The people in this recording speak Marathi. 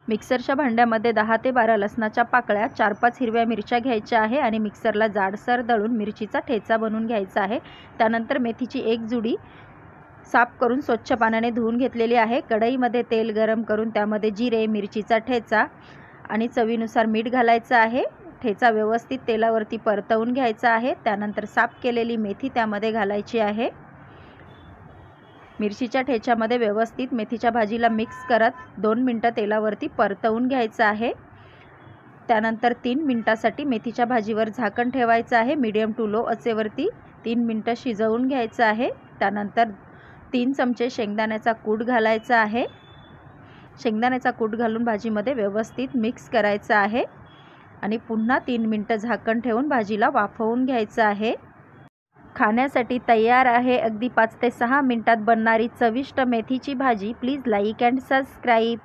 मिक्सरच्या भांड्यामध्ये 10 ते 12 लसणाच्या पाकळ्या, 4-5 हिरव्या मिरच्या घ्यायच्या आहे आणि मिक्सरला जाडसर दळून मिरचीचा ठेचा बनवून घ्यायचा आहे। त्यानंतर मेथीची एक जुडी साफ करून स्वच्छ पाण्याने धुवून घेतलेली आहे। कढईमध्ये तेल गरम करून त्यामध्ये जिरे, मिरचीचा ठेचा आणि चवीनुसार मीठ घालायचं आहे। ठेचा व्यवस्थित तेलावरती परतवून घ्यायचा आहे। त्यानंतर साफ केलेली मेथी त्यामध्ये घालायची आहे। मिरचीच्या ठेच्यामध्ये व्यवस्थित मेथीच्या भाजीला मिक्स करत 2 मिनिटं तेलावरती परतवून घ्यायचं आहे। त्यानंतर 3 मिनिटांसाठी मेथीच्या भाजीवर झाकण ठेवायचं आहे। मीडियम टू लो आचेवरती 3 मिनिटं शिजवून घ्यायचं आहे। त्यानंतर 3 चमचे शेंगदाण्याचा कूट घालायचा आहे। शेंगदाण्याचा कूट घालून भाजीमध्ये व्यवस्थित मिक्स करायचं आहे आणि पुन्हा 3 मिनिटं झाकण ठेवून भाजीला वाफवून घ्यायचं आहे। खाण्यासाठी तयार आहे अगदी 5 ते 6 मिनिटात बनणारी चविष्ट मेथीची भाजी। Please like and subscribe.